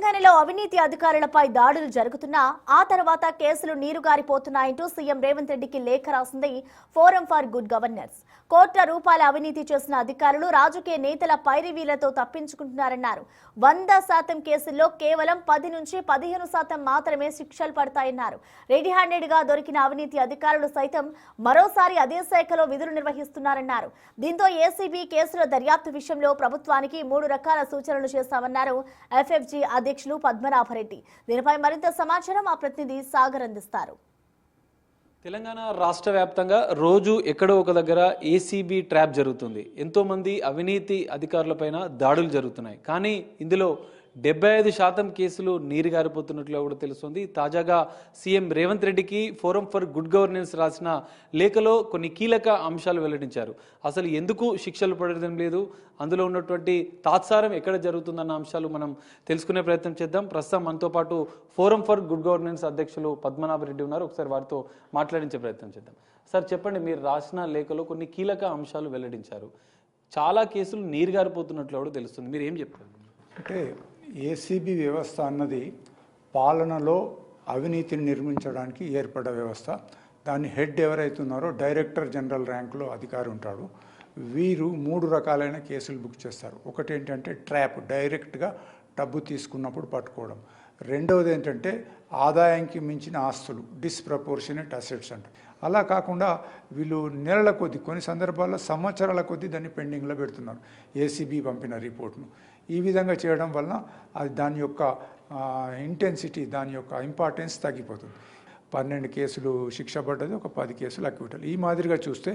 తెలంగాణలో అవినీతి అధికారులపై దాడులు జరుగుతున్నా ఆ తర్వాత కేసులు నీరుగారిపోతున్నాయంటూ సీఎం రేవంత్ రెడ్డికి లేఖ రాసింది ఫోరం ఫర్ గుడ్ గవర్నెన్స్. కోట్ల రూపాయల అవినీతి చేసిన అధికారులు రాజకీయ నేతల పైరవీలతో తప్పించుకుంటున్నారన్నారు. 100% కేసుల్లో కేవలం 10 నుంచి 15% మాత్రమే శిక్షలు పడతాయన్నారు. రెడీ హ్యాండెడ్ గా దొరికిన అవినీతి అధికారులు సైతం మరోసారి అదే శాఖలో విధులు నిర్వహిస్తున్నారన్నారు. దీంతో ఏసీబీ కేసుల దర్యాప్తు విషయంలో ప్రభుత్వానికి 3 రకాల సూచనలు చేశామన్నారు ఎఫ్ఎఫ్జీ అధ్యక్షులు పద్మనాభరెడ్డి. దీనిపై మరింత సమాచారం మా ప్రతినిధి సాగర్ అందిస్తారు. తెలంగాణ రాష్ట్ర వ్యాప్తంగా రోజు ఎక్కడో ఒక దగ్గర ఏసీబీ ట్రాప్ జరుగుతుంది. ఎంతోమంది అవినీతి అధికారులపైన దాడులు జరుగుతున్నాయి. కానీ ఇందులో 75% కేసులు నీరుగారిపోతున్నట్లు కూడా తెలుస్తుంది. తాజాగా సీఎం రేవంత్ రెడ్డికి ఫోరం ఫర్ గుడ్ గవర్నెన్స్ రాసిన లేఖలో కొన్ని కీలక అంశాలు వెల్లడించారు. అసలు ఎందుకు శిక్షలు పడడం లేదు, అందులో ఉన్నటువంటి తాత్సారం ఎక్కడ జరుగుతుందన్న అంశాలు మనం తెలుసుకునే ప్రయత్నం చేద్దాం. ప్రస్తుతం మనతో పాటు ఫోరం ఫర్ గుడ్ గవర్నెన్స్ అధ్యక్షులు పద్మనాభరెడ్డి ఉన్నారు. ఒకసారి వారితో మాట్లాడించే ప్రయత్నం చేద్దాం. సార్ చెప్పండి, మీరు రాసిన లేఖలో కొన్ని కీలక అంశాలు వెల్లడించారు. చాలా కేసులు నీరుగారిపోతున్నట్లు కూడా తెలుస్తుంది. మీరు ఏం చెప్తారు? అంటే ఏసీబీ వ్యవస్థ అన్నది పాలనలో అవినీతిని నిర్మించడానికి ఏర్పడ్డ వ్యవస్థ. దాని హెడ్ ఎవరైతున్నారో డైరెక్టర్ జనరల్ ర్యాంకులో అధికారి ఉంటాడు. వీరు 3 రకాలైన కేసులు బుక్ చేస్తారు. ఒకటి ఏంటంటే ట్రాప్, డైరెక్ట్గా డబ్బు తీసుకున్నప్పుడు పట్టుకోవడం. రెండవది ఏంటంటే ఆదాయానికి మించిన ఆస్తులు, డిస్ప్రపోర్షనేట్ అసెట్స్ అంటే. అలా కాకుండా వీళ్ళు నెలల కొద్దీ, కొన్ని సందర్భాల్లో సంవత్సరాల కొద్దీ దాన్ని పెండింగ్లో పెడుతున్నారు ఏసీబీ పంపిన రిపోర్ట్ను. ఈ విధంగా చేయడం వలన అది దాని యొక్క ఇంటెన్సిటీ, దాని యొక్క ఇంపార్టెన్స్ తగ్గిపోతుంది. 12 కేసులు శిక్ష పడ్డది, ఒక 10 కేసులు అక్విటల్. ఈ మాదిరిగా చూస్తే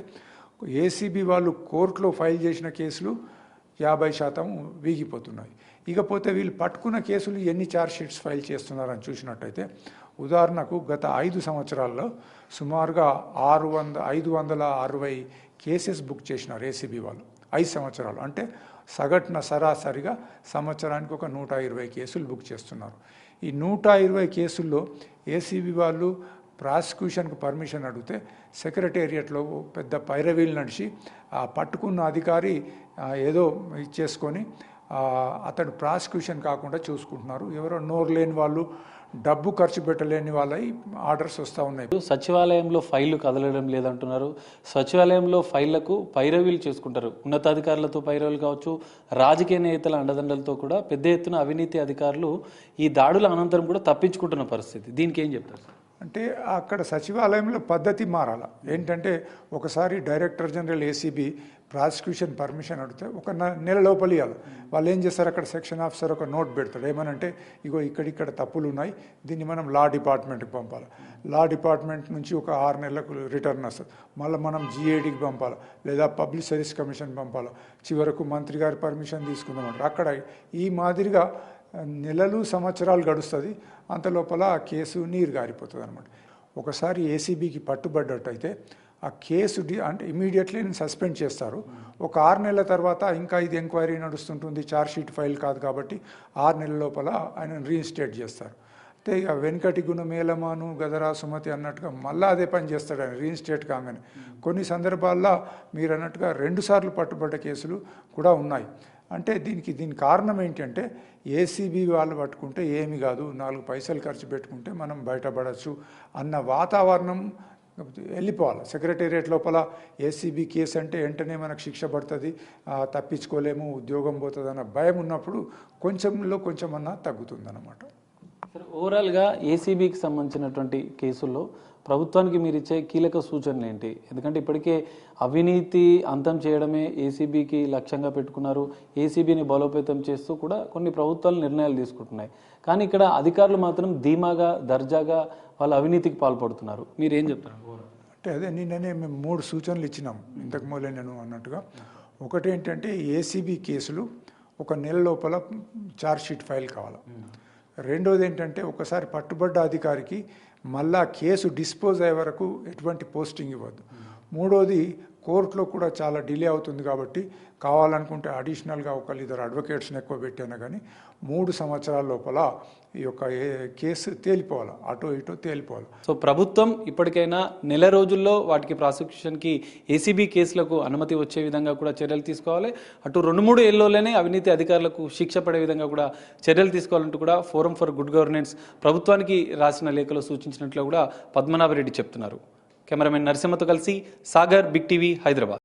ఏసీబీ వాళ్ళు కోర్టులో ఫైల్ చేసిన కేసులు 50% వీగిపోతున్నాయి. ఇకపోతే వీళ్ళు పట్టుకున్న కేసులు ఎన్ని ఛార్జ్ షీట్స్ ఫైల్ చేస్తున్నారని చూసినట్టయితే, ఉదాహరణకు గత 5 సంవత్సరాల్లో సుమారుగా 560 కేసెస్ బుక్ చేసినారు ఏసీబీ వాళ్ళు 5 సంవత్సరాలు. అంటే సగటున సరాసరిగా సంవత్సరానికి ఒక 120 కేసులు బుక్ చేస్తున్నారు. ఈ 120 కేసుల్లో ఏసీబీ వాళ్ళు ప్రాసిక్యూషన్కు పర్మిషన్ అడిగితే సెక్రటేరియట్లో పెద్ద పైరవీలు నడిచి ఆ పట్టుకున్న అధికారి ఏదో ఇచ్చేసుకొని అతడు ప్రాసిక్యూషన్ కాకుండా చూసుకుంటున్నారు. ఎవరో నోరు లేని వాళ్ళు, డబ్బు ఖర్చు పెట్టలేని వాళ్ళ ఆర్డర్స్ వస్తూ ఉన్నాయి. సచివాలయంలో ఫైళ్లు కదలడం లేదంటున్నారు. సచివాలయంలో ఫైళ్లకు పైరవీలు చేసుకుంటారు. ఉన్నతాధికారులతో పైరవీలు కావచ్చు, రాజకీయ నేతల అండదండలతో కూడా పెద్ద ఎత్తున అవినీతి అధికారులు ఈ దాడుల అనంతరం కూడా తప్పించుకుంటున్న పరిస్థితి. దీనికి ఏం చెప్తారు? అంటే అక్కడ సచివాలయంలో పద్ధతి మారాల. ఏంటంటే ఒకసారి director general ACB prosecution permission అడిగితే ఒక నెల లోపల ఇవ్వాలి. వాళ్ళు ఏం చేస్తారు, అక్కడ సెక్షన్ ఆఫీసర్ ఒక నోట్ పెడతాడు. ఏమనంటే, ఇగో ఇక్కడిక్కడ తప్పులు ఉన్నాయి, దీన్ని మనం లా డిపార్ట్మెంట్కి పంపాలి. లా డిపార్ట్మెంట్ నుంచి ఒక 6 నెలలకు రిటర్న్ వస్తుంది. మళ్ళీ మనం జీఏడీకి పంపాలి, లేదా పబ్లిక్ సర్వీస్ కమిషన్ పంపాలి. చివరకు మంత్రి గారి పర్మిషన్ తీసుకుందామంటారు. అక్కడ ఈ మాదిరిగా నెలలు సంవత్సరాలు గడుస్తుంది. అంత లోపల ఆ కేసు నీరు గారిపోతుంది అనమాట. ఒకసారి ఏసీబీకి పట్టుబడ్డట్టయితే ఆ కేసు అంటే ఇమీడియట్లీ సస్పెండ్ చేస్తారు. ఒక 6 నెలల తర్వాత ఇంకా ఇది ఎంక్వైరీ నడుస్తుంటుంది, ఛార్జ్ షీట్ ఫైల్ కాదు కాబట్టి 6 నెలల లోపల ఆయన రీఇన్స్టేట్ చేస్తారు. అంటే ఇక వెనకటి గుణ మేలమాను గదరా సుమతి అన్నట్టుగా మళ్ళీ అదే పని చేస్తాడు ఆయన రీఇన్స్టేట్ కాగానే. కొన్ని సందర్భాల్లో మీరు అన్నట్టుగా 2 సార్లు పట్టుబడ్డ కేసులు కూడా ఉన్నాయి. అంటే దీని కారణం ఏంటంటే ఏసీబీ వాళ్ళు పట్టుకుంటే ఏమి కాదు, 4 పైసలు ఖర్చు పెట్టుకుంటే మనం బయటపడచ్చు అన్న వాతావరణం వెళ్ళిపోవాలి. సెక్రటేరియట్ లోపల ఏసీబీ కేసు అంటే వెంటనే మనకు శిక్ష పడుతుంది, తప్పించుకోలేము, ఉద్యోగం పోతుంది అన్న భయం ఉన్నప్పుడు కొంచెమన్నా తగ్గుతుందన్నమాట. సార్, ఓవరాల్గా ఏసీబీకి సంబంధించినటువంటి కేసుల్లో ప్రభుత్వానికి మీరు ఇచ్చే కీలక సూచనలు ఏంటి? ఎందుకంటే ఇప్పటికే అవినీతి అంతం చేయడమే ఏసీబీకి లక్ష్యంగా పెట్టుకున్నారు. ఏసీబీని బలోపేతం చేస్తూ కూడా కొన్ని ప్రభుత్వాలు నిర్ణయాలు తీసుకుంటున్నాయి. కానీ ఇక్కడ అధికారులు మాత్రం ధీమాగా, దర్జాగా వాళ్ళు అవినీతికి పాల్పడుతున్నారు. మీరు ఏం చెప్తారు? అంటే అదే నిన్ననే మేము 3 సూచనలు ఇచ్చినాం ఇంతకు మొదలే నేను అన్నట్టుగా. ఒకటి ఏంటంటే ఏసీబీ కేసులు ఒక నెల లోపల ఛార్జ్ షీట్ ఫైల్ కావాలి. రెండోది ఏంటంటే ఒకసారి పట్టుబడ్డ అధికారికి మళ్ళా కేసు డిస్పోజ్ అయ్యే వరకు ఎటువంటి పోస్టింగ్ ఇవ్వద్దు. మూడోది కోర్టులో కూడా చాలా డిలే అవుతుంది కాబట్టి కావాలనుకుంటే అడిషనల్గా ఒకళ్ళు ఇద్దరు అడ్వకేట్స్ని ఎక్కువ పెట్టాను కానీ 3 సంవత్సరాల లోపల ఈ యొక్క కేసు తేలిపోవాలి, అటు ఇటు తేలిపోవాలి. సో ప్రభుత్వం ఇప్పటికైనా నెల రోజుల్లో వాటికి ప్రాసిక్యూషన్కి ఏసీబీ కేసులకు అనుమతి వచ్చే విధంగా కూడా చర్యలు తీసుకోవాలి. అటు 2-3 ఏళ్లలోనే అవినీతి అధికారులకు శిక్ష పడే విధంగా కూడా చర్యలు తీసుకోవాలంటూ కూడా ఫోరం ఫర్ గుడ్ గవర్నెన్స్ ప్రభుత్వానికి రాసిన లేఖలో సూచించినట్లు కూడా పద్మనాభరెడ్డి చెప్తున్నారు. కెమెరామెన్ నరసింహతో కలిసి సాగర్, బిగ్ టీవీ, హైదరాబాద్.